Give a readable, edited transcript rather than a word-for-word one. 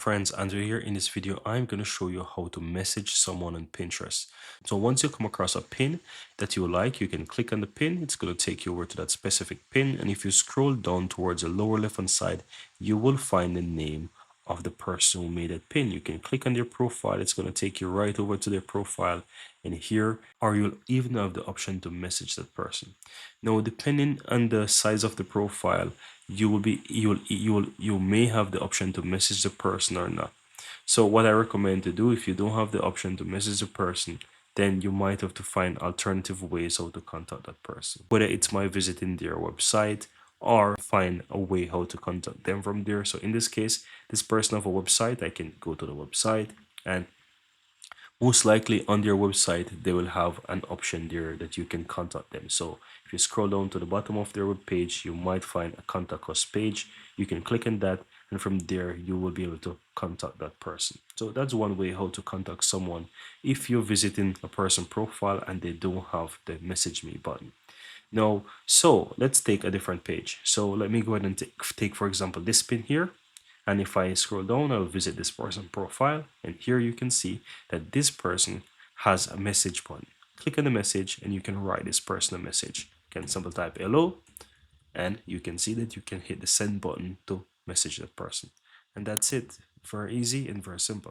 Friends, Andrew here. In this video, I'm going to show you how to message someone on Pinterest. So once you come across a pin that you like, you can click on the pin. It's going to take you over to that specific pin. And if you scroll down towards the lower left-hand side, you will find the name of the person who made that pin. You can click on their profile. It's going to take you right over to their profile. And here, or you'll even have the option to message that person. Now, depending on the size of the profile, you may have the option to message the person or not. So what I recommend to do, if you don't have the option to message the person, then you might have to find alternative ways how to contact that person, whether it's by visiting their website or find a way how to contact them from there. So in this case, this person have a website. I can go to the website, and most likely on their website they will have an option there that you can contact them. So if you scroll down to the bottom of their web page, you might find a contact us page. You can click on that, and from there you will be able to contact that person. So that's one way how to contact someone if you're visiting a person profile and they don't have the message me button. Now, so let's take a different page. So let me go ahead and take for example this pin here. And if I scroll down, I'll visit this person profile, and here you can see that this person has a message button. Click on the message and you can write this person a message. You can simply type hello, and you can see that you can hit the send button to message that person. And that's it. Very easy and very simple.